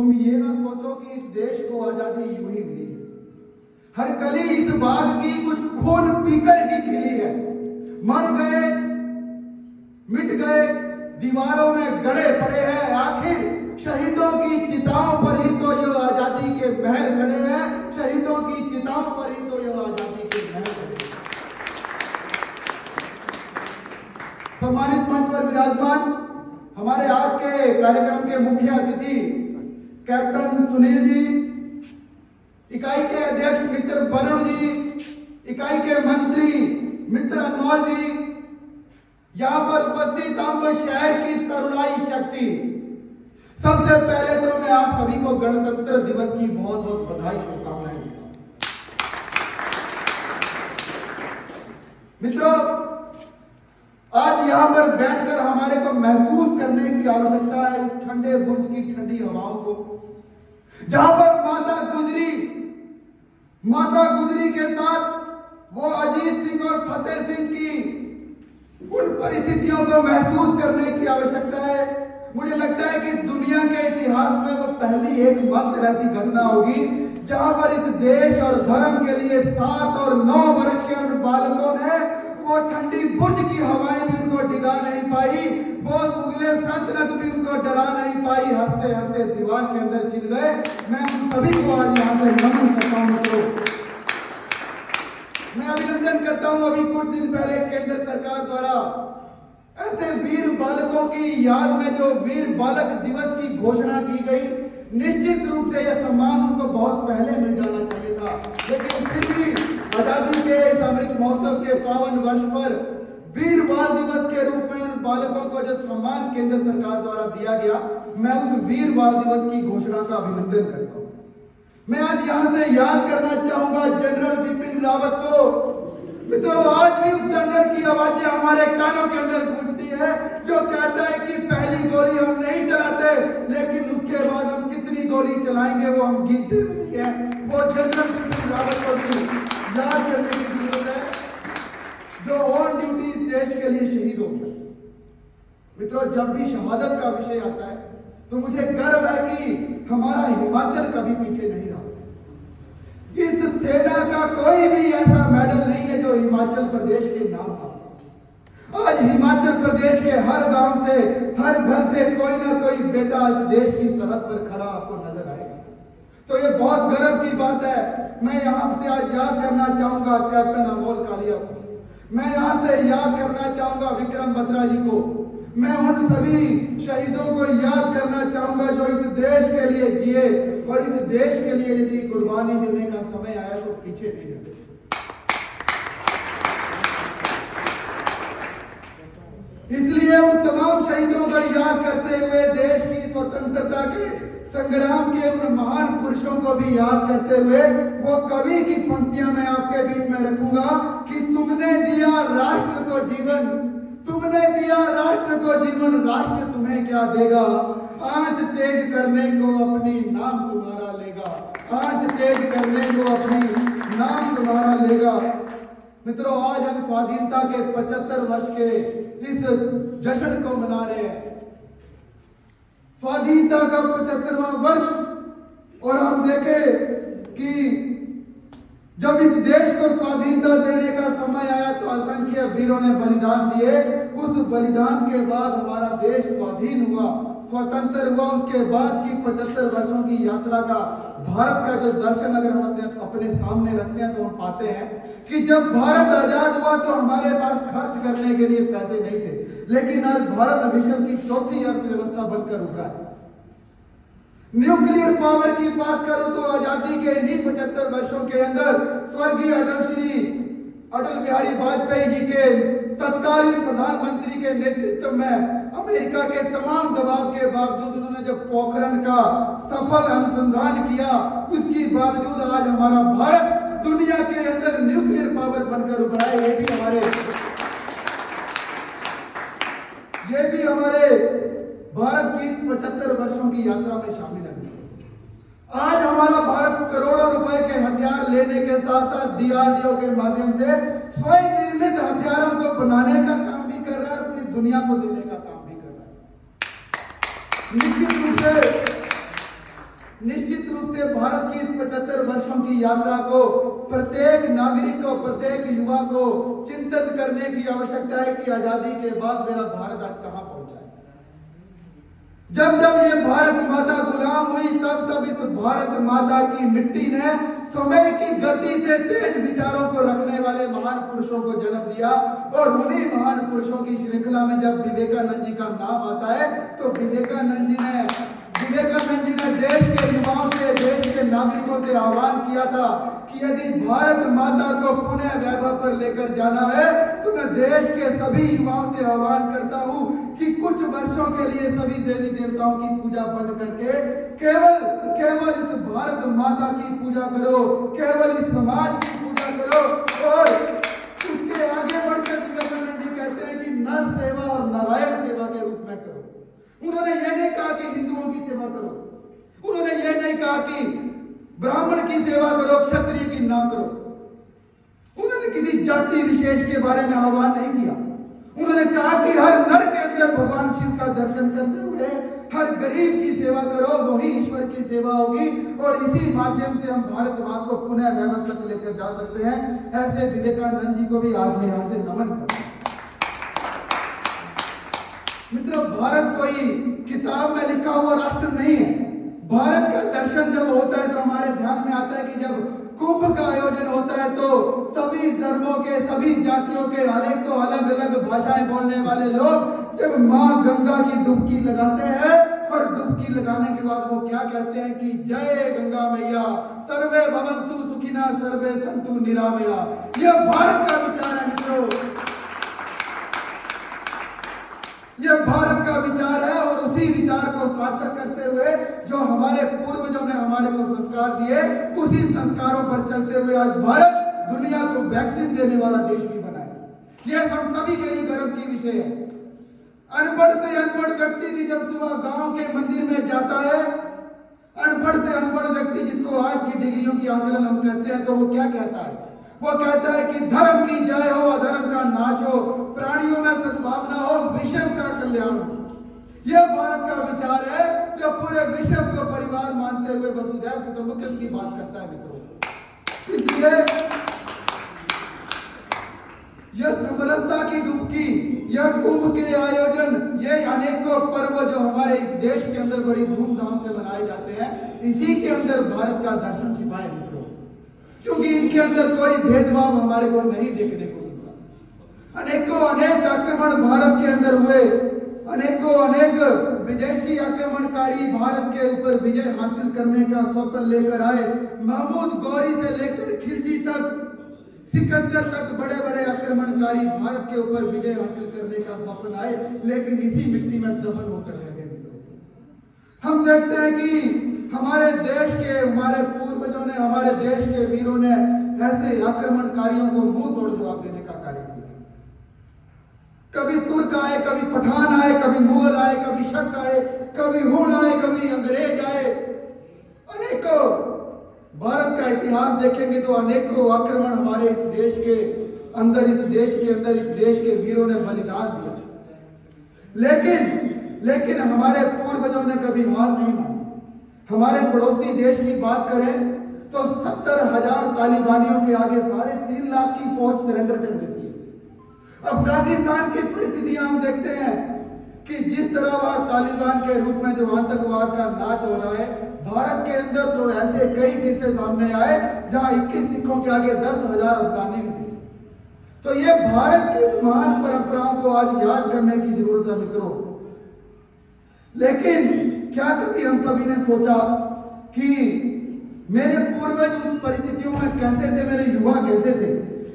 तुम ये ना सोचो कि इस देश को आजादी यूं ही मिली है। हर कली इस बाग की कुछ खून पीकर ही खिली है। मर गए, मिट गए, दीवारों में गड़े पड़े हैं। आखिर शहीदों की चिताओं पर ही तो ये आजादी के महल खड़े हैं। शहीदों की चिताओं पर ही तो ये आजादी के महल खड़े हैं। सम्मानित मंच पर विराजमान हमारे आज के कार्यक्रम के मुख्य अतिथि कैप्टन सुनील जी, इकाई के अध्यक्ष मित्र वरुण जी, इकाई के मंत्री मित्र अनमोल जी, यहाँ पर उपस्थित आपको शहर की तरुणाई शक्ति, सबसे पहले तो मैं आप सभी को गणतंत्र दिवस की बहुत बहुत बधाई, शुभकामनाएं देता हूं। मित्रों, आज यहाँ पर बैठकर हमारे को महसूस करने की आवश्यकता है इस ठंडे बुर्ज की ठंडी हवाओं को, जहां पर माता गुजरी के साथ वो अजीत सिंह और फतेह सिंह की उन परिस्थितियों को महसूस करने की आवश्यकता है। मुझे लगता है कि दुनिया के इतिहास में वो पहली एकमात्र ऐसी घटना होगी जहां पर इस देश और धर्म के लिए 7 और 9 वर्ष के उन बालकों ने वो ठंडी बुर्ज की हवाएं भी उनको डिगा नहीं पाई, वो मुगले सल्तनत भी उनको डरा नहीं पाई। हंसते हंसते दीवार के अंदर चिल गए। मैं उन सभी को आज यहाँ से नमन करता हूँ। मित्रों, मैं अभिनंदन करता हूँ। अभी कुछ दिन पहले केंद्र सरकार द्वारा ऐसे वीर बालकों की याद में जो वीर बालक दिवस की घोषणा की गई, निश्चित रूप से यह सम्मान उनको बहुत पहले मिल जाना चाहिए था, लेकिन फिर भी आजादी के इस अमृत महोत्सव के पावन वर्ष पर वीर बाल दिवस के रूप में उन बालकों को जो सम्मान केंद्र सरकार द्वारा दिया गया, मैं उस वीर बाल दिवस की घोषणा का अभिनंदन करता हूं। मैं आज यहां से याद करना चाहूंगा जनरल बिपिन रावत को। मित्रों, आज भी उस जनरल की आवाजें हमारे कानों के अंदर गूंजती है, जो कहता है कि पहली गोली हम नहीं चलाते, लेकिन उसके बाद हम कितनी गोली चलाएंगे वो हम गिनते नहीं है। वो जनरल बिपिन रावत को याद करने की जरूरत है, जो ऑन ड्यूटी देश के लिए शहीद हो गया। मित्रों, जब भी शहादत का विषय आता है तो मुझे गर्व है कि हमारा हिमाचल कभी पीछे नहीं रहा। इस सेना का कोई भी ऐसा मेडल नहीं है जो हिमाचल प्रदेश के नाम था। आज हिमाचल प्रदेश के हर गांव से, हर घर से कोई ना कोई बेटा देश की सरहद पर खड़ा आपको नजर आएगा। तो ये बहुत गर्व की बात है। मैं यहाँ से आज याद करना चाहूंगा कैप्टन अमोल कालिया को, मैं यहाँ से याद करना चाहूंगा विक्रम बत्रा जी को, मैं उन सभी शहीदों को याद करना चाहूंगा जो इस देश के लिए जिए और इस देश के लिए यदि कुर्बानी देने का समय आया तो पीछे नहीं हटे। इसलिए उन तमाम शहीदों को याद करते हुए देश की स्वतंत्रता के संग्राम के उन महान पुरुषों को भी याद करते हुए वो कवि की पंक्तियां मैं आपके बीच में रखूंगा कि तुमने दिया राष्ट्र को जीवन, तुमने दिया राष्ट्र को जीवन, राष्ट्र तुम्हें क्या देगा। आंच तेज करने को अपनी नाम तुम्हारा लेगा, आंच तेज करने को अपनी नाम तुम्हारा लेगा। मित्रों, आज हम स्वाधीनता के 75 वर्ष के इस जश्न को मना रहे हैं। स्वाधीनता का 75वां वर्ष, और हम देखें कि जब इस देश को स्वाधीनता देने का समय आया तो असंख्य वीरों ने बलिदान दिए। उस बलिदान के बाद हमारा देश स्वाधीन हुआ, स्वतंत्र हुआ। उसके बाद की 75 वर्षों की यात्रा का, भारत का जो दर्शन अगर हम अपने सामने रखते हैं तो हम पाते हैं कि जब भारत आजाद हुआ तो हमारे पास खर्च करने के लिए पैसे नहीं थे, लेकिन आज भारत विश्व की चौथी अर्थव्यवस्था बनकर उभरा है। न्यूक्लियर पावर की बात करूं तो आजादी के इन्हीं 75 वर्षों के अंदर स्वर्गीय अटल बिहारी वाजपेयी जी के तत्कालीन प्रधानमंत्री के नेतृत्व में अमेरिका के तमाम दबाव के बावजूद उन्होंने जब पोखरण का सफल अनुसंधान किया, उसके बावजूद आज हमारा भारत दुनिया के अंदर न्यूक्लियर पावर बनकर उभरा है। ये भी हमारे भारत की 75 वर्षों की यात्रा में शामिल है। आज हमारा भारत करोड़ों रुपए के हथियार लेने के साथ साथ DRDO के माध्यम से स्वयं निर्मित हथियारों को बनाने का काम भी कर रहा है, अपनी दुनिया को देने का काम भी कर रहा है। निश्चित रूप से निश्चित रूप से भारत की 75 वर्षों की यात्रा को प्रत्येक नागरिक को, प्रत्येक युवा को चिंतन करने की आवश्यकता है कि आजादी के बाद मेरा भारत आज कहां पहुंचा है। जब जब ये भारत माता गुलाम हुई, तब तब इस भारत माता की मिट्टी ने समय की गति से तेज विचारों को रखने वाले महान पुरुषों को जन्म दिया। और उन्हीं महान पुरुषों की श्रृंखला में जब विवेकानंद जी का नाम आता है तो विवेकानंद जी ने देश के युवाओं से, देश के नागरिकों से आह्वान किया था कि यदि भारत माता को पुनः वैभव पर लेकर जाना है तो मैं देश के सभी युवाओं से आह्वान करता हूं कि कुछ वर्षों के लिए सभी देवी देवताओं की पूजा बंद करके केवल इस भारत माता की पूजा करो, केवल इस समाज की पूजा करो। और उसके आगे बढ़कर विवेकानंद जी कहते हैं कि नर सेवा और नारायण सेवा के रूप में करो। उन्होंने ये नहीं कहा कि हिंदुओं की सेवा करो, उन्होंने ये नहीं कहा कि ब्राह्मण की सेवा करो, क्षत्रिय की ना करो। उन्होंने किसी जाति विशेष के बारे में आह्वान नहीं किया। उन्होंने कहा कि हर नर के अंदर भगवान शिव का दर्शन करते हुए हर गरीब की सेवा करो, वही ईश्वर की सेवा होगी और इसी माध्यम से हम भारत मां को पुनः वैभव तक लेकर जा सकते हैं। ऐसे विवेकानंद जी को भी आज मैं यहां से नमन करता हूं। मित्रों, भारत कोई किताब में लिखा हुआ राष्ट्र नहीं है। भारत का दर्शन जब होता है तो हमारे ध्यान में आता है कि जब कुंभ का आयोजन होता है तो सभी धर्मों के, सभी जातियों के अनेकों अलग अलग भाषाएं बोलने वाले लोग जब मां गंगा की डुबकी लगाते हैं और डुबकी लगाने के बाद वो क्या कहते हैं कि जय गंगा मैया, सर्वे भवन्तु सुखिना, सर्वे सन्तु निरामया। यह भारत का विचार है मित्रों, यह भारत का विचार है। और उसी विचार को सार्थक करते हुए जो हमारे पूर्वजों ने हमारे को संस्कार दिए, उसी संस्कारों पर चलते हुए आज भारत दुनिया को वैक्सीन देने वाला देश भी बना है। यह हम सभी के लिए गर्व की विषय है। अनपढ़ से अनपढ़ व्यक्ति भी जब सुबह गांव के मंदिर में जाता है, अनपढ़ से अनपढ़ व्यक्ति जिसको आज की डिग्रियों की आंदोलन हम कहते हैं, तो वो क्या कहता है? वो कहता है कि धर्म की जय हो, अधर्म का नाश हो, प्राणियों में सद्भावना हो, विश्व का कल्याण हो। यह भारत का विचार है जो पूरे विश्व को परिवार मानते हुए वसुधैव कुटुंबकम की बात करता है मित्रों। इसलिए यह समरसता की डुबकी, यह कुंभ के आयोजन, ये अनेकों पर्व जो हमारे इस देश के अंदर बड़ी धूमधाम से मनाए जाते हैं, इसी के अंदर भारत का दर्शन छिपा है मित्रों। क्योंकि इनके अंदर कोई भेदभाव हमारे को नहीं देखने को मिलता। अनेकों अनेक आक्रमण भारत के अंदर हुए, अनेकों अनेक विदेशी आक्रमणकारी भारत के ऊपर विजय हासिल करने का स्वप्न लेकर आए। महमूद गौरी से लेकर खिलजी तक, सिकंदर तक बड़े बड़े आक्रमणकारी भारत के ऊपर विजय हासिल करने का स्वप्न आए, लेकिन इसी मिट्टी में दफन होकर रह गए मित्रों। हम देखते हैं कि हमारे देश के, हमारे पूर्वजों ने, हमारे देश के वीरों ने ऐसे आक्रमणकारियों को मुंह तोड़ जवाब देने का कार्य किया। कभी तुर्क आए, कभी पठान आए, कभी मुगल आए, कभी शक आए, कभी हुण आए, कभी अंग्रेज आए। अनेकों, भारत का इतिहास देखेंगे तो अनेकों आक्रमण हमारे इस देश के अंदर, इस देश के वीरों ने बलिदान दिया। लेकिन हमारे पूर्वजों ने कभी हार नहीं मानी। हमारे पड़ोसी देश की बात करें तो 70,000 तालिबानियों के आगे 3.5 लाख की फौज सरेंडर कर देती है। अफगानिस्तान की परिस्थितियां हम देखते हैं कि जिस तरह वह तालिबान के रूप में जो आतंकवाद का नाच हो रहा है, भारत के अंदर तो ऐसे कई किस्से सामने आए जहां 21 सिखों के आगे 10,000 अफगानी भी थे। तो ये भारत की महान परंपराओं को आज याद करने की जरूरत है मित्रों। लेकिन क्या कभी हम सभी ने सोचा कि मेरे पूर्वज उस परिस्थितियों में कैसे थे, मेरे युवा कैसे थे,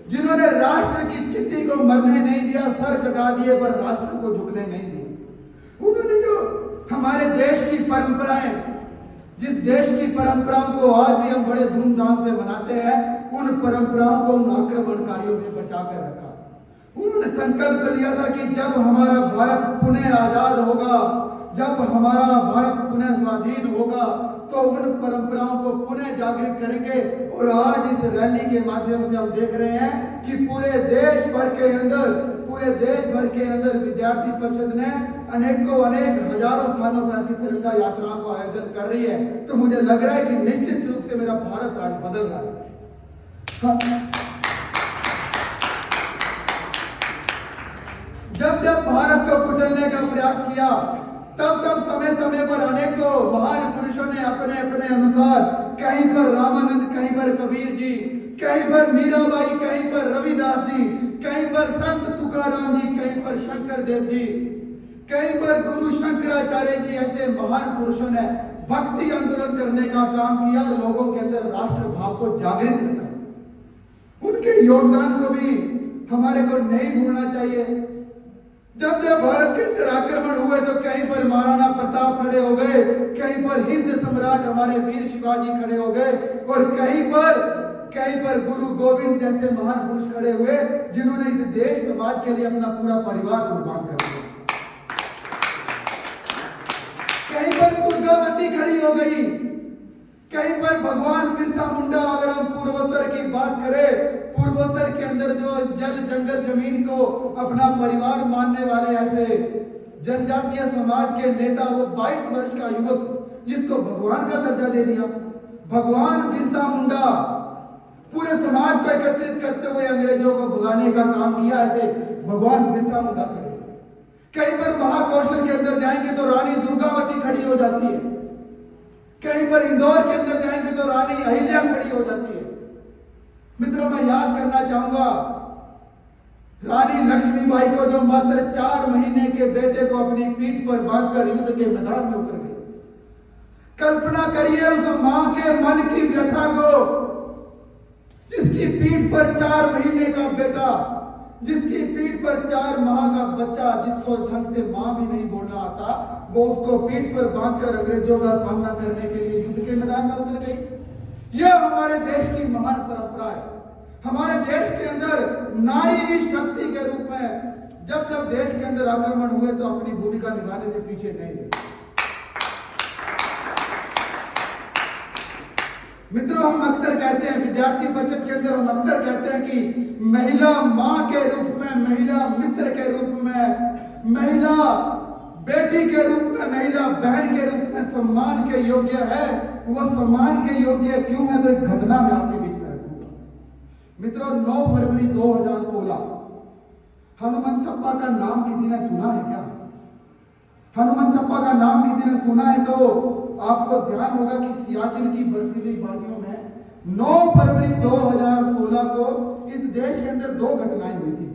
जिन्होंने राष्ट्र की चिट्ठी को मरने नहीं दिया, सर कटा दिए पर राष्ट्र को झुकने नहीं दिया। उन्होंने जो हमारे देश की परंपराएं, जिस देश की परंपराओं को आज भी हम बड़े धूमधाम से मनाते हैं, उन परंपराओं को उन आक्रमणकारियों से बचा कर रखा। उन्होंने संकल्प लिया था कि जब हमारा भारत पुनः आजाद होगा, जब हमारा भारत पुनः स्वाधीन होगा, तो उन परंपराओं को पुनः जागृत करेंगे। और आज इस रैली के माध्यम से हम देख रहे हैं कि पूरे देश भर के अंदर पूरे देश भर के अंदर विद्यार्थी परिषद ने अनेक हजारों स्थानों पर ऐसी तिरंगा यात्राओं को आयोजन कर रही है। तो मुझे लग रहा है कि निश्चित रूप से मेरा भारत आज बदल रहा है। जब भारत को कुचलने का प्रयास किया, तब समय पर अनेकों महान पुरुषों ने अपने अपने अनुसार, कहीं पर रामानंद, कहीं पर कबीर जी, कहीं पर मीराबाई, कहीं पर रविदास जी, कहीं पर संत तुकाराम जी, कहीं पर शंकर देव जी, कहीं पर गुरु शंकराचार्य जी, ऐसे महान पुरुषों ने भक्ति आंदोलन करने का काम किया और लोगों के अंदर राष्ट्र भाव को जागृत रखा। उनके योगदान को भी हमारे को नहीं भूलना चाहिए। जब भारत के अंदर आक्रमण हुए तो कहीं पर महाराणा प्रताप खड़े हो गए, कहीं पर हिंद सम्राट हमारे वीर शिवाजी खड़े हो गए, और कहीं पर गुरु गोविंद जैसे महान पुरुष खड़े हुए, जिन्होंने इस देश समाज के लिए अपना पूरा परिवार कुर्बान कर दिया। कहीं पर दुर्गावती खड़ी हो गई, कहीं पर भगवान बिरसा मुंडा। अगर हम पूर्वोत्तर की बात करें, पूर्वोत्तर के अंदर जो जल जंगल जमीन को अपना परिवार मानने वाले ऐसे जनजातीय समाज के नेता, वो 22 वर्ष का युवक जिसको भगवान का दर्जा दे दिया, भगवान बिरसा मुंडा पूरे समाज को एकत्रित करते हुए अंग्रेजों को भगाने का काम किया। ऐसे भगवान बिरसा मुंडा खड़े। कहीं पर महाकौशल के अंदर जाएंगे तो रानी दुर्गावती खड़ी हो जाती है, कहीं पर इंदौर के अंदर जाएंगे तो रानी अहिल्या खड़ी हो जाती है। मित्रों, मैं याद करना चाहूंगा रानी लक्ष्मीबाई को, जो मात्र 4 महीने के बेटे को अपनी पीठ पर बांधकर युद्ध के मैदान में उतर गई। कल्पना करिए उस मां के मन की व्यथा को, जिसकी पीठ पर 4 महीने का बेटा, जिसकी पीठ पर 4 माह का बच्चा, जिसको ढंग से मां भी नहीं बोलना आता, वो उसको पीठ पर बांधकर अंग्रेजों का सामना करने के लिए युद्ध के मैदान में उतर गई। यह हमारे देश की महान परंपरा है। हमारे देश के अंदर नारी भी शक्ति के रूप में जब देश के अंदर आक्रमण हुए तो अपनी भूमिका निभाने से पीछे नहीं रहे। मित्रों, हम अक्सर कहते हैं, विद्यार्थी परिषद के अंदर हम अक्सर कहते हैं कि महिला मां के रूप में, महिला मित्र के रूप में, महिला बेटी के रूप में, महिला बहन के रूप में सम्मान के योग्य है। वो सम्मान के योग्य क्यों है, तो एक घटना में आपके बीच में रखूंगा। मित्रों, 9 फरवरी 2016 हनुमंतप्पा का नाम किसी ने सुना है क्या? हनुमंतप्पा का नाम किसी ने सुना है तो आपको ध्यान होगा कि सियाचिन की बर्फीली वादियों में 9 फरवरी 2016 को इस देश के अंदर 2 घटनाएं हुई थी।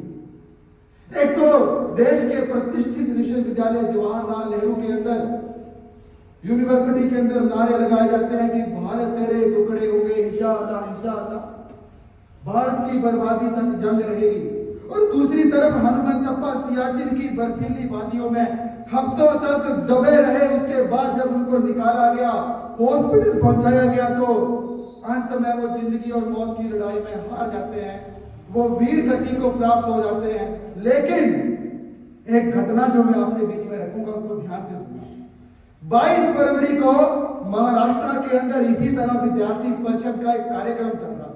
एक तो देश के प्रतिष्ठित विश्वविद्यालय जवाहरलाल नेहरू के अंदर, यूनिवर्सिटी के अंदर नारे लगाए जाते हैं कि भारत तेरे टुकड़े होंगे इंशाअल्लाह, इंशाअल्लाह, भारत की बर्बादी तक जंग रहेगी। और दूसरी तरफ हनुमंतप्पा सियाचिन की बर्फीली वादियों में हफ्तों तक दबे रहे। उसके बाद जब उनको निकाला गया, हॉस्पिटल पहुंचाया गया, तो अंत में वो जिंदगी और मौत की लड़ाई में हार जाते हैं, वो वीर गति को प्राप्त हो जाते हैं। लेकिन एक घटना जो मैं आपके बीच में रखूंगा, उसको ध्यान से सुनना। 22 फरवरी को महाराष्ट्र के अंदर इसी तरह विद्यार्थी परिषद का एक कार्यक्रम चल रहा था।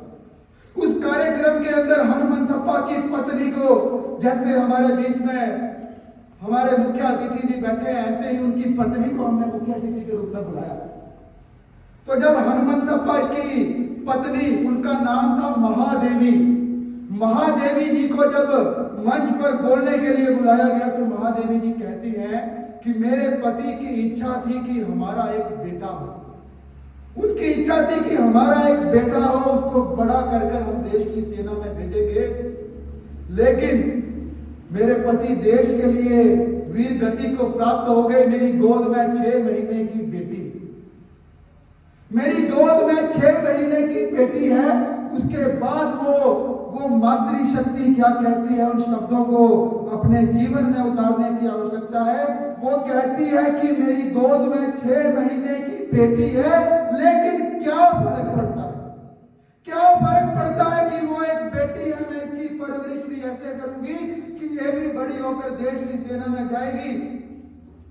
उस कार्यक्रम के अंदर हनुमंतप्पा की पत्नी को, जैसे हमारे बीच में हमारे मुख्य अतिथि जी बैठे हैं, ऐसे ही उनकी पत्नी को हमने मुख्य अतिथि के रूप में बुलाया। तो जब हनुमंतप्पा की पत्नी, उनका नाम था महादेवी, महादेवी जी को जब मंच पर बोलने के लिए बुलाया गया तो महादेवी जी कहती हैं कि मेरे पति की इच्छा थी कि हमारा एक बेटा हो। उनकी इच्छा थी कि हमारा एक बेटा हो, उसको बड़ा कर हम देश की सेना में भेजेंगे। लेकिन मेरे पति देश के लिए वीर गति को प्राप्त हो गए। मेरी गोद में 6 महीने की बेटी, मेरी गोद में 6 महीने की बेटी है। उसके बाद वो मातृशक्ति क्या कहती है, उन शब्दों को अपने जीवन में उतारने की आवश्यकता है। वो कहती है कि मेरी गोद में 6 महीने की बेटी है, लेकिन क्या फर्क पड़ता है, क्या फर्क पड़ता है कि वो एक बेटी है, मैं इसकी परवरिश भी ऐसे करूंगी कि ये भी बड़ी होकर देश की सेना में जाएगी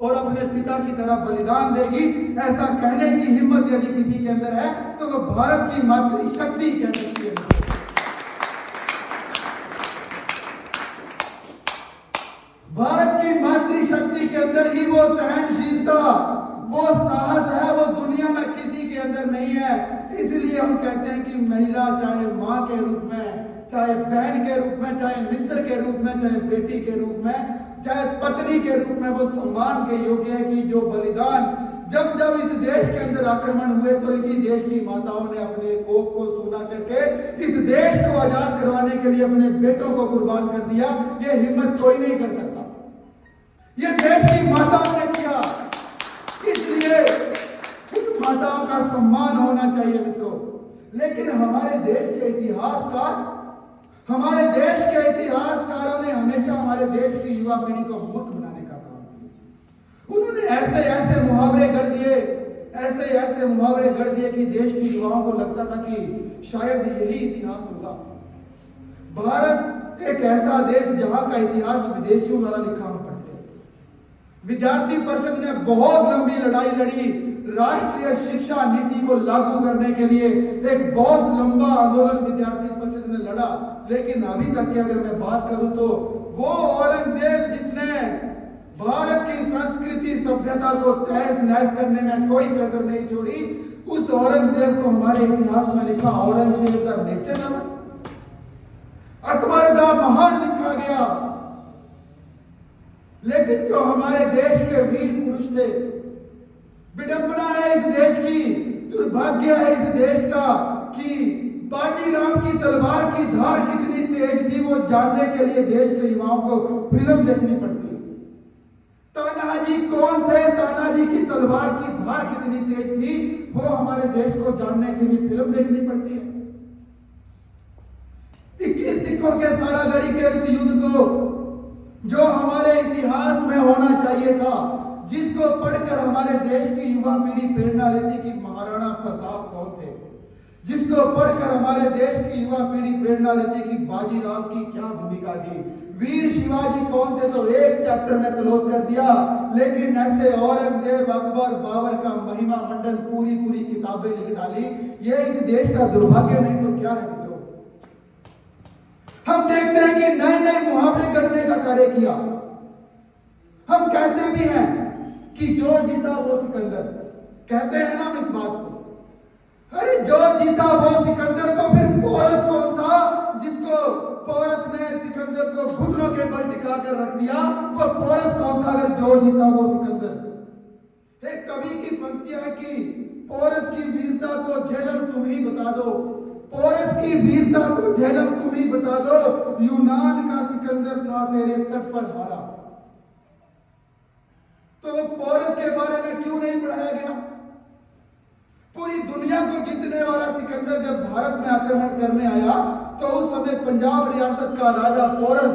और अपने पिता की तरह बलिदान देगी। ऐसा कहने की हिम्मत यदि किसी के अंदर है तो वो भारत की मातृशक्ति कह सकती है। वो सहनशीलता, वो साहस है, वो दुनिया में किसी के अंदर नहीं है। इसलिए हम कहते हैं कि महिला चाहे माँ के रूप में, चाहे बहन के रूप में, चाहे मित्र के रूप में, चाहे बेटी के रूप में, चाहे पत्नी के रूप में, वो सम्मान के योग्य है कि जो बलिदान जब जब इस देश के अंदर आक्रमण हुए तो इसी देश की माताओं ने अपने कोख को सूना करके इस देश को आजाद करवाने के लिए अपने बेटों को कुर्बान कर दिया। ये हिम्मत कोई नहीं कर सकता, ये देश की माताओं ने किया। इसलिए उस माताओं का सम्मान होना चाहिए मित्रों। लेकिन हमारे देश के इतिहासकारों ने हमेशा हमारे देश की युवा पीढ़ी को मूर्ख बनाने का काम किया। उन्होंने ऐसे मुहावरे गढ़ दिए कि देश की युवाओं को लगता था कि शायद यही इतिहास होगा। भारत एक ऐसा देश जहां का इतिहास विदेशियों द्वारा लिखा हम पढ़ते हैं। विद्यार्थी परिषद ने बहुत लंबी लड़ाई लड़ी, राष्ट्रीय शिक्षा नीति को लागू करने के लिए एक बहुत लंबा आंदोलन विद्यार्थी परिषद ने लड़ा। लेकिन अभी तक की अगर मैं बात करूं तो वो औरंगजेब जिसने भारत की संस्कृति सभ्यता को तहस नहस करने में कोई कसर नहीं छोड़ी, उस औरंगजेब को हमारे इतिहास में लिखा औरंगजेब का नेचर नाम, अकबर का महान लिखा गया। लेकिन जो हमारे देश के वीर पुरुष थे, विडंबना है इस देश की, दुर्भाग्य है इस देश का कि बाजीराव की तलवार की धार कितनी तेज थी वो जानने के लिए देश के युवाओं को फिल्म देखनी पड़ती है। तानाजी कौन थे, तानाजी की तलवार की धार कितनी तेज थी वो हमारे देश को जानने के लिए फिल्म देखनी पड़ती है। 21 सिखों के सारागढ़ी के उस युद्ध को जो हमारे इतिहास में होना चाहिए था, जिसको पढ़कर हमारे देश की युवा पीढ़ी प्रेरणा लेती कि महाराणा प्रताप कौन थे, जिसको पढ़कर हमारे देश की युवा पीढ़ी प्रेरणा लेती कि बाजीराव की क्या भूमिका थी, वीर शिवाजी कौन थे, तो एक चैप्टर में क्लोज कर दिया। लेकिन ऐसे औरंगजेब, अकबर, बाबर का महिमा मंडन पूरी किताबें लिख डाली। ये इस देश का दुर्भाग्य नहीं तो क्या है मित्रों। हम देखते हैं कि नए मुहावरे गढ़ने का कार्य किया। हम कहते भी हैं कि जो जीता वो सिकंदर, कहते हैं ना हम इस बात को। अरे जो जीता वो सिकंदर, तो फिर पोरस कौन था जिसको पोरस ने सिकंदर को घुटनों के बल टिका कर रख दिया? वो पोरस कौन था अगर जो जीता वो सिकंदर? एक कवि की पंक्ति है कि पोरस की वीरता को झेलम तुम ही बता दो, पोरस की वीरता को झेलम तुम ही बता दो, यूनान का सिकंदर था तेरे तट पर हारा। तो वो पोरस के बारे में क्यों नहीं पढ़ाया गया? पूरी दुनिया को जीतने वाला सिकंदर जब भारत में आक्रमण करने आया तो उस समय पंजाब रियासत का राजा पोरस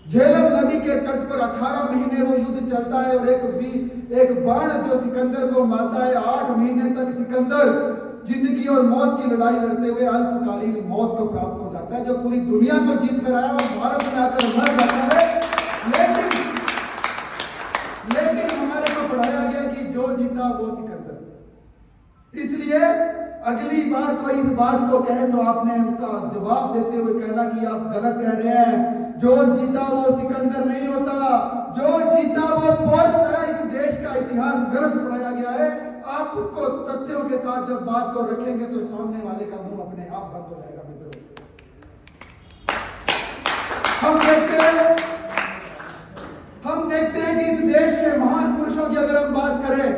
झेलम नदी के तट पर 18 महीने वो युद्ध चलता है और एक बाण जो सिकंदर को मारता है। 8 महीने तक सिकंदर जिंदगी और मौत की लड़ाई लड़ते हुए अल्पकालीन मौत को प्राप्त हो जाता है। जो पूरी दुनिया को जीत कर आया वो भारत में आकर मर जाता है। लेकिन हमारे को पढ़ाया गया कि जो जीता वो सिकंदर। इसलिए अगली बार कोई इस बात को कहे तो आपने उसका जवाब देते हुए कहना कि आप गलत कह रहे हैं। जो जीता वो सिकंदर नहीं होता, जो जीता वो पोरस है। इस देश का इतिहास गलत पढ़ाया गया है। आप उसको तथ्यों के साथ जब बात को रखेंगे तो सामने वाले का मुंह अपने आप बंद हो जाएगा मित्रों। हम देखते हैं कि इस देश के महान पुरुषों की अगर हम बात करें,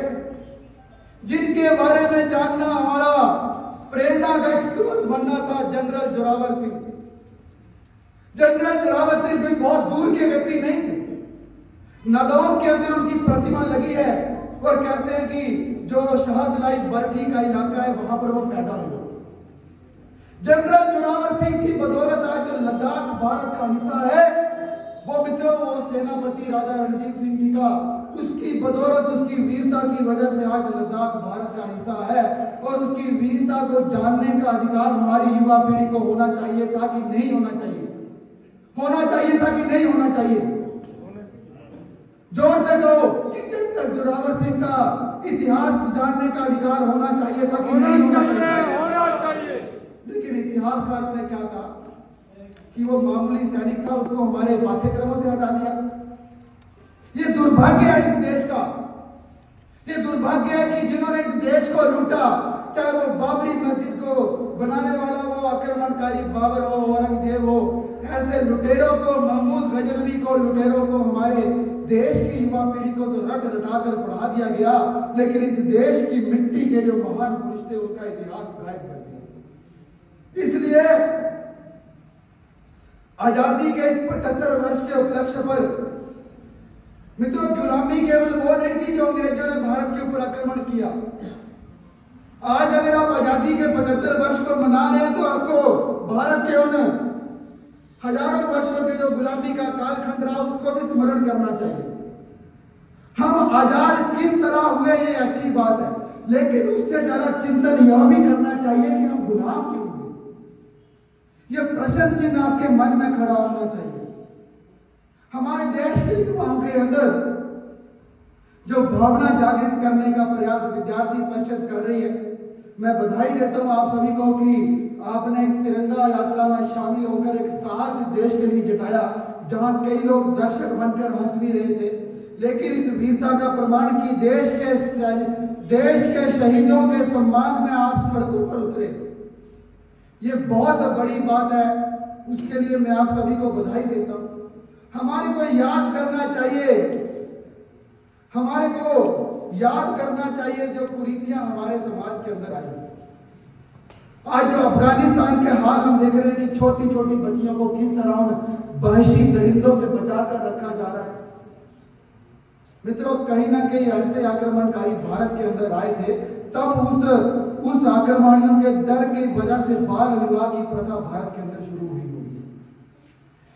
जिनके बारे में जानना हमारा प्रेरणा का एक स्रोत बनना था, जनरल जोरावर सिंह। जनरल जोरावर सिंह कोई बहुत दूर के व्यक्ति नहीं थे। नादौन के अंदर उनकी प्रतिमा लगी है और कहते हैं कि जो शाहजलाई बरठी का इलाका है वहां पर वो पैदा हुए। जनरल जोरावर सिंह की बदौलत आज जो लद्दाख भारत का हिस्सा है वो मित्रों, वो सेनापति राजा रणजीत सिंह जी का, उसकी बदौलत, उसकी वीरता की वजह से आज लद्दाख भारत का हिस्सा है। और उसकी वीरता को जानने का अधिकार हमारी युवा पीढ़ी को होना चाहिए था कि नहीं होना चाहिए? होना चाहिए था कि नहीं होना चाहिए? जोर से कहो कि जनरल जोरावर सिंह का इतिहास जानने का अधिकार होना चाहिए था कि नहीं होना चाहिए? लेकिन इतिहासकारों ने क्या कहा कि वो मामूली सैनिक था, उसको हमारे पाठ्यक्रमों से हटा दिया। ये दुर्भाग्य है इस देश का। ये दुर्भाग्य है कि जिन्होंने इस देश को लूटा, चाहे वो बाबरी मस्जिद को बनाने वाला वो आक्रमणकारी बाबर हो, औरंगजेब हो, ऐसे लुटेरों को, महमूद गजनवी को, लुटेरों को हमारे देश की युवा पीढ़ी को तो रट रटाकर पढ़ा दिया गया, लेकिन इस देश की मिट्टी के जो महान पुरुष थे उनका इतिहास गायब कर दिया। इसलिए आजादी के 75 वर्ष के उपलक्ष्य पर मित्रों, गुलामी केवल वो नहीं थी जो अंग्रेजों ने भारत के ऊपर आक्रमण किया। आज अगर आप आजादी के 75 वर्ष को मना रहे हैं तो आपको भारत के उन हजारों वर्षों के जो गुलामी का कालखंड रहा उसको भी स्मरण करना चाहिए। हम आजाद किस तरह हुए ये अच्छी बात है, लेकिन उससे ज्यादा चिंतन यह भी करना चाहिए कि हम गुलाम क्यों हुए। यह प्रश्न चिन्ह आपके मन में खड़ा होना चाहिए। हमारे देश के युवाओं के अंदर जो भावना जागृत करने का प्रयास विद्यार्थी परिषद कर रही है, मैं बधाई देता हूं आप सभी को कि आपने इस तिरंगा यात्रा में शामिल होकर एक साहस देश के लिए जताया, जहां कई लोग दर्शक बनकर हंस भी रहे थे, लेकिन इस वीरता का प्रमाण कि देश के शहीदों के सम्मान में आप सड़कों पर उतरे, ये बहुत बड़ी बात है। उसके लिए मैं आप सभी को बधाई देता हूं। हमारे को याद करना चाहिए, हमारे को याद करना चाहिए जो कुरीतियां हमारे समाज के अंदर आई। आज जो अफगानिस्तान के हाल हम देख रहे हैं कि छोटी छोटी बच्चियों को किस तरह उन वहशी दरिंदों से बचाकर रखा जा रहा है। मित्रों, कहीं ना कहीं ऐसे आक्रमणकारी भारत के अंदर आए थे, तब उस आक्रमणियों के डर की वजह से बाल विवाह की प्रथा भारत के अंदर शुरू हुई होगी।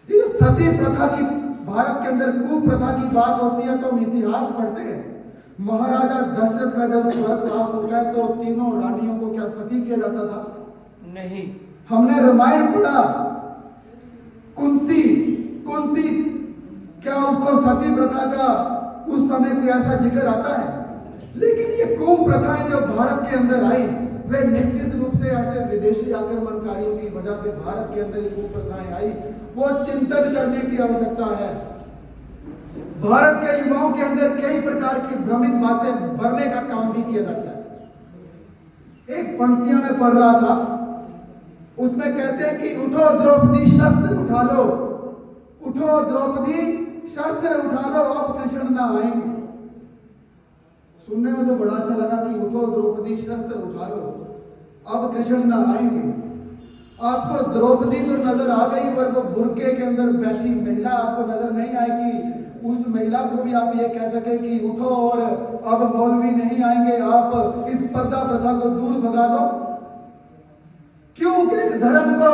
ये सती प्रथा की भारत के अंदर कुप्रथा की बात होती है तो हम इतिहास पढ़ते हैं। महाराजा दशरथ का जब स्वर्ग प्राप्त होता है तो तीनों रानियों को क्या सती किया जाता था? नहीं। हमने रामायण पढ़ा, कुंती क्या उसको सती प्रथा का उस समय कोई ऐसा जिक्र आता है? लेकिन ये कुप्रथाएं जो भारत के अंदर आई वे निश्चित रूप से ऐसे विदेशी आक्रमणकारियों की वजह से भारत के अंदर ये कुप्रथाएं आई, वो चिंतन करने की आवश्यकता है। भारत के युवाओं के अंदर कई प्रकार की भ्रमित बातें भरने का काम भी किया जाता है। एक पंक्तियों में पढ़ रहा था, उसमें कहते हैं कि उठो द्रौपदी शस्त्र उठा लो, उठो द्रौपदी शस्त्र उठा लो, अब कृष्ण ना आएंगे। सुनने में तो बड़ा अच्छा लगा कि उठो द्रौपदी शस्त्र उठा लो, अब कृष्ण ना आएंगे। आपको द्रौपदी तो नजर आ गई, पर वो बुर्के के अंदर बैठी महिला आपको नजर नहीं आएगी। उस महिला को भी आप ये कह सके कि उठो और अब मौलवी नहीं आएंगे, आप इस पर्दा प्रथा को दूर भगा दो। क्योंकि एक धर्म को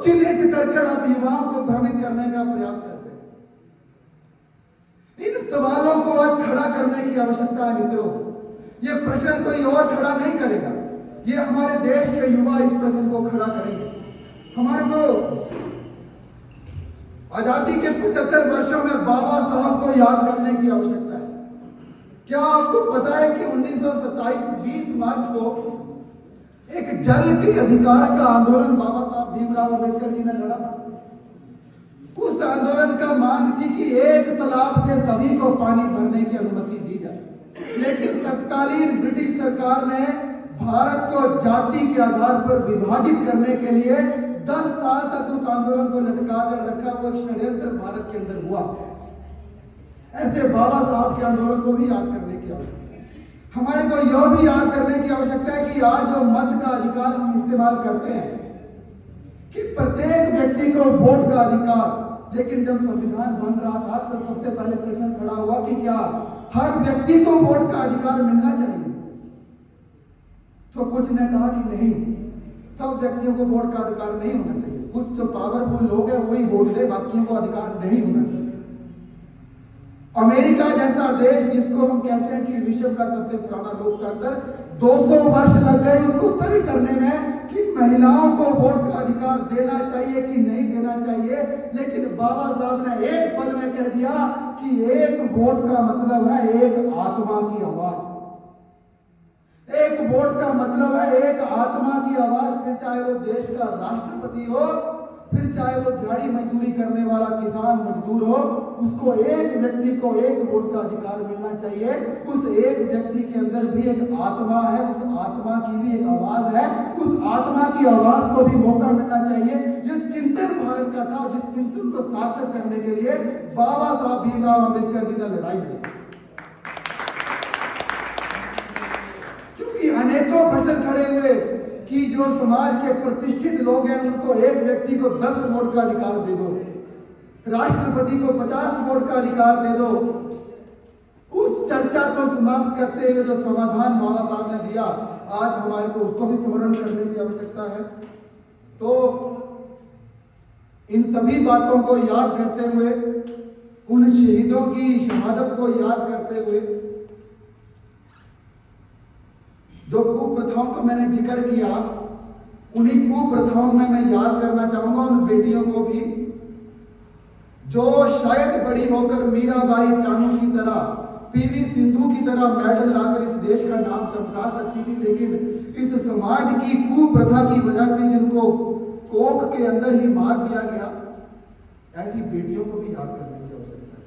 चिन्हित कर आप युवाओं को भ्रमित करने का प्रयास करते हैं। इन सवालों को आज खड़ा करने की आवश्यकता है मित्रों। ये प्रश्न कोई और खड़ा नहीं करेगा, ये हमारे देश के युवा इस प्रश्न को खड़ा करेंगे। हमारे को आजादी के 75 वर्षों में बाबा साहब को याद करने की आवश्यकता है। क्या आपको पता है कि 1927 20 मार्च को एक जल के अधिकार का आंदोलन बाबा साहब भीमराव अंबेडकर जी ने लड़ा था। उस आंदोलन का मांग थी कि एक तालाब से सभी को पानी भरने की अनुमति दी जाए, लेकिन तत्कालीन ब्रिटिश सरकार ने भारत को जाति के आधार पर विभाजित करने के लिए 10 साल तक उस आंदोलन को लटका कर रखा। वो षड्यंत्र भारत के अंदर हुआ। ऐसे बाबा साहब के आंदोलन को भी याद करने की आवश्यकता है। हमारे को यह भी याद करने की आवश्यकता है कि आज जो मत का अधिकार हम इस्तेमाल करते हैं कि प्रत्येक व्यक्ति को वोट का अधिकार, लेकिन जब संविधान बन रहा था तो सबसे पहले प्रश्न खड़ा हुआ कि क्या हर व्यक्ति को वोट का अधिकार मिलना चाहिए? तो कुछ ने कहा कि नहीं, सब व्यक्तियों को वोट का अधिकार नहीं होना चाहिए। कुछ जो पावरफुल लोग हैं वही वोट दे, बाकियों को अधिकार नहीं होना चाहिए। अमेरिका जैसा देश जिसको हम कहते हैं कि विश्व का सबसे पुराना लोकतंत्र, 200 वर्ष लग गए उसको तय करने में कि महिलाओं को वोट का अधिकार देना चाहिए कि नहीं देना चाहिए। लेकिन बाबा साहब ने एक पल में कह दिया कि एक वोट का मतलब है एक आत्मा की आवाज। एक वोट का मतलब है एक आत्मा की आवाज, फिर चाहे वो देश का राष्ट्रपति हो, फिर चाहे वो दिहाड़ी मजदूरी करने वाला किसान मजदूर हो, उसको एक व्यक्ति को एक वोट का अधिकार मिलना चाहिए। उस एक व्यक्ति के अंदर भी एक आत्मा है, उस आत्मा की भी एक आवाज है, उस आत्मा की आवाज को भी मौका मिलना चाहिए। ये चिंतन भारत का था, जिस चिंतन को सार्थक करने के लिए बाबा साहब भीमराव अम्बेडकर जी ने लड़ाई लड़ी। क्योंकि अनेकों प्रश्न खड़े हुए कि जो समाज के प्रतिष्ठित लोग हैं उनको एक व्यक्ति को 10 वोट का अधिकार दे दो, राष्ट्रपति को 50 वोट का अधिकार दे दो। उस चर्चा को समाप्त करते हुए जो समाधान बाबा साहब ने दिया, आज हमारे को उसको भी स्मरण करने की आवश्यकता है। तो इन सभी बातों को याद करते हुए, उन शहीदों की शहादत को याद करते हुए, जो कुप्रथाओं को मैंने जिक्र किया, उन्हीं कुप्रथाओं में मैं याद करना चाहूंगा उन बेटियों को भी जो शायद बड़ी होकर मीराबाई चानू की तरह, पीवी सिंधु की तरह मेडल लाकर इस देश का नाम चमका सकती थी, लेकिन इस समाज की कुप्रथा की वजह से जिनको कोख के अंदर ही मार दिया गया, ऐसी बेटियों को भी याद करने की आवश्यकता है।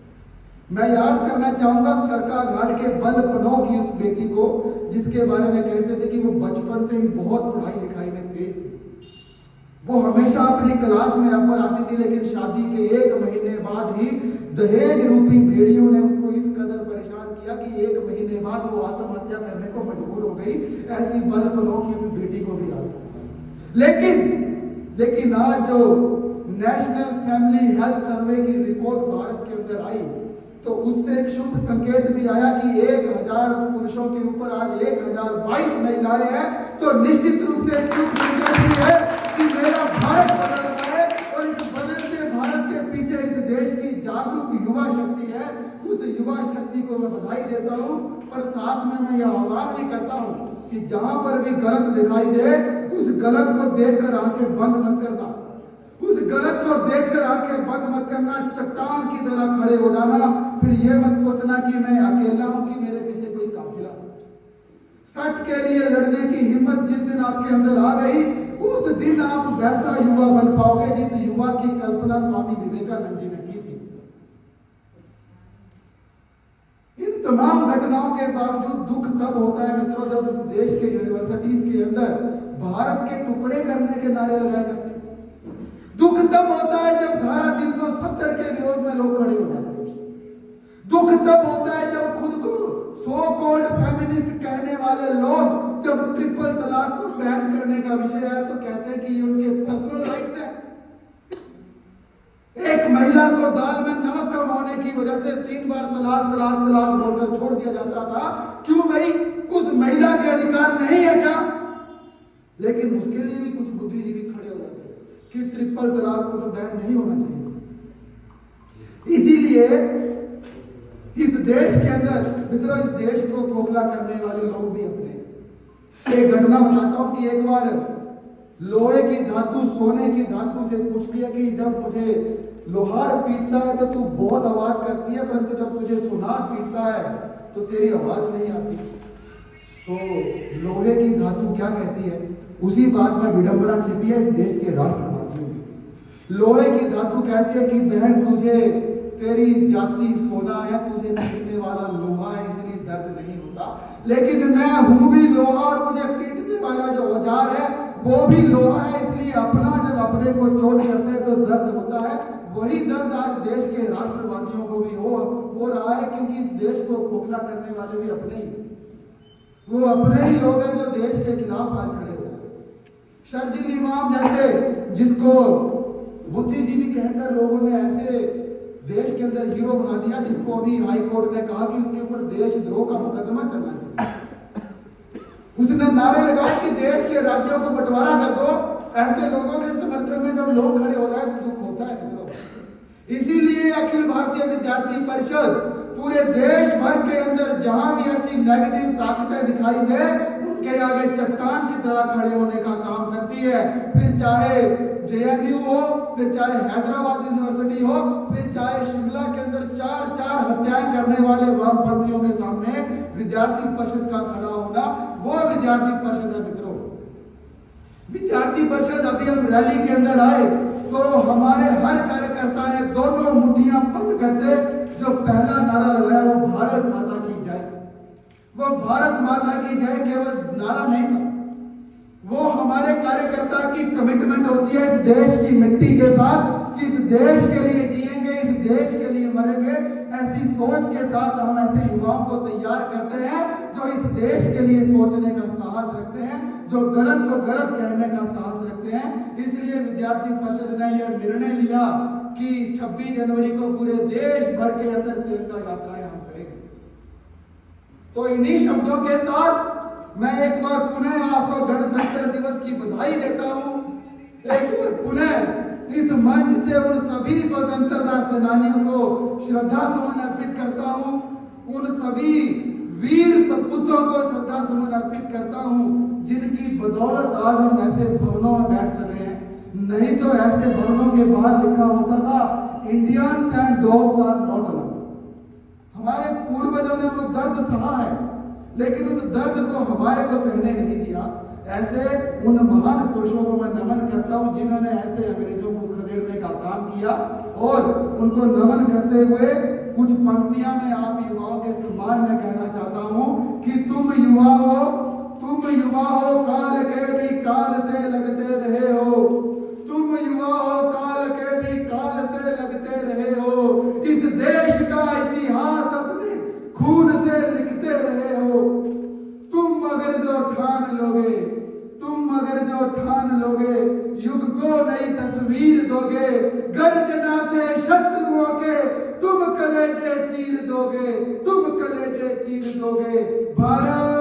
मैं याद करना चाहूंगा सरका घाट के बलपनों की उस बेटी को, जिसके बारे में कहते थे कि वो बचपन से ही बहुत पढ़ाई लिखाई में तेज थी। वो हमेशा अपनी क्लास में अव्वल आती थी, लेकिन शादी के 1 महीने बाद ही दहेज रूपी भेड़ियों ने उसको इस कदर परेशान किया कि 1 महीने बाद वो आत्महत्या करने को मजबूर हो गई। ऐसी बलपनों की उस बेटी को भी याद। लेकिन आज जो नेशनल फैमिली हेल्थ सर्वे की रिपोर्ट भारत के अंदर आई, तो उससे एक शुभ संकेत भी आया कि 1000 पुरुषों के ऊपर आज 1022 महिलाएं हैं। तो निश्चित रूप से एक शुभ संकेत भी है कि मेरा भारत बदल रहा है, और इस बदलते भारत के पीछे इस देश की जागरूक युवा शक्ति है। उस युवा शक्ति को मैं बधाई देता हूँ, पर साथ में मैं यह आह्वान भी करता हूँ कि जहां पर भी गलत दिखाई दे, उस गलत को देखकर आंखें बंद मत करना, उस गलत को देखकर आंखें बंद मत करना, चट्टान की तरह खड़े हो जाना। फिर ये मत सोचना कि मैं अकेला हूं, कि मेरे पीछे कोई काफिला। सच के लिए लड़ने की हिम्मत जिस दिन आपके अंदर आ गई, उस दिन आप वैसा युवा बन पाओगे जिस युवा की कल्पना स्वामी विवेकानंद जी ने की थी। इन तमाम घटनाओं के बावजूद दुख तब होता है मित्रों, जब इस देश के यूनिवर्सिटीज के अंदर भारत के टुकड़े करने के नारे लगाए जाते हैं। दुख तब होता है जब धारा 370 के विरोध में लोग खड़े हो जाते हैं। दुख तब होता है जब खुद को सो कॉल्ड फेमिनिस्ट कहने वाले लोग जब ट्रिपल तलाक को बैन करने का विषय है तो कहते हैं कि ये उनके पर्सनल राइट्स है। एक महिला को दाल में नमक कम होने की वजह से 3 बार तलाक तलाक तलाक बोलकर छोड़ दिया जाता था। क्यों भाई, उस महिला के अधिकार नहीं है क्या? लेकिन उसके लिए भी कुछ बुद्धिजीवी खड़े हो जाते हैं कि ट्रिपल तलाक को तो बैन नहीं होना चाहिए। इसीलिए इस देश के अंदर मित्रों, इस देश को खोखला करने वाले लोग भी अपने, एक घटना बताता हूं कि एक बार लोहे की धातु सोने की धातु से पूछती है कि जब मुझे लोहार पीटता है तो तू बहुत आवाज करती है, परंतु जब तुझे सुनार पीटता है तो तेरी आवाज नहीं आती। तो लोहे की धातु क्या कहती है? उसी बात में विडंबना छिपी है इस देश के राष्ट्रवादियों की। लोहे की धातु कहती है कि बहन, तुझे तेरी जाति सोना है, तुझे पीटने वाला लोहा है, इसलिए दर्द नहीं होता। लेकिन मैं हूं भी लोहा और मुझे पीटने वाला जो औजार है वो भी लोहा है, इसलिए अपना जब अपने को चोट करते हैं तो दर्द होता है। वही दर्द आज देश के राष्ट्रवादियों को भी हो रहा है, क्योंकि इस देश को खोखला करने वाले भी अपने ही, वो अपने ही लोग हैं जो देश के खिलाफ आज खड़े हो जाते हैं। शर्जील इमाम जैसे, जिसको बुद्धिजीवी कहकर लोगों ने ऐसे देश के अंदर हीरो बना दिया, जिसको अभी हाई कोर्ट ने कहा कि उसके ऊपर देशद्रोह का मुकदमा चलना चाहिए। उसने नारे लगाए कि देश के राज्यों को बंटवारा कर दो। ऐसे लोगों के समर्थन में जब लोग खड़े हो जाए तो दुख होता है मित्रों। इसीलिए अखिल भारतीय विद्यार्थी परिषद पूरे देश भर के अंदर जहां भी ऐसी नेगेटिव ताकतें दिखाई दे, उनके आगे चट्टान की तरह खड़े होने का काम करती है। फिर चाहे JNU हो, फिर चाहे हैदराबाद यूनिवर्सिटी हो, फिर चाहे शिमला के अंदर 4 हत्याएं करने वाले वामपंथियों के सामने विद्यार्थी परिषद का खड़ा होना, वो विद्यार्थी परिषद है मित्रों। विद्यार्थी परिषद, अभी हम रैली के अंदर आए तो हमारे हर कार्यकर्ता ने दोनों मुट्ठियां बंद करते जो पहला नारा लगाया वो भारत माता की जय। वो भारत माता की जय केवल नारा नहीं था, वो हमारे कार्यकर्ता की कमिटमेंट होती है इस देश की मिट्टी के साथ कि इस देश के लिए जिएंगे, इस देश के लिए मरेंगे। ऐसी सोच के साथ हम ऐसे युवाओं को तैयार करते हैं जो इस देश के लिए सोचने का साहस रखते हैं, जो गलत को गलत कहने का साहस रखते हैं। इसलिए विद्यार्थी परिषद ने यह निर्णय लिया कि 26 जनवरी को पूरे देश भर के अंदर तिरंगा यात्राएं हम करेंगे। तो इन्हीं शब्दों के साथ मैं एक बार पुनः आपको गणतंत्र दिवस की बधाई देता हूं। एक बार पुनः इस मंच से उन सभी स्वतंत्रता सेनानियों को श्रद्धा सुमन अर्पित करता हूं, उन सभी वीर सपूतों को श्रद्धा सुमन अर्पित करता हूं जिनकी बदौलत आज हम ऐसे भवनों में बैठ रहे हैं। नहीं तो ऐसे भवनों के बाहर लिखा होता था Indians and dogs are not allowed. हमारे पूर्वजों ने वो दर्द सहा है, लेकिन उस दर्द को हमारे को सहने नहीं दिया। ऐसे उन महान पुरुषों को मैं नमन करता हूं जिन्होंने ऐसे अंग्रेजों को खदेड़ने का काम किया, और उनको नमन करते हुए कुछ पंक्तियां मैं आप युवाओं के सम्मान में कहना चाहता हूं कि तुम युवा हो काल के भी काल से लगते रहे हो, तुम युवा हो काल के भी काल से लगते रहे हो, इस देश का इतिहास अपने खून से लिखते रहे हो। तुम अगर जो ठान लोगे युग को नई तस्वीर दोगे, गर्जना से शत्रुओं के तुम कलेजे चीर दोगे, भारत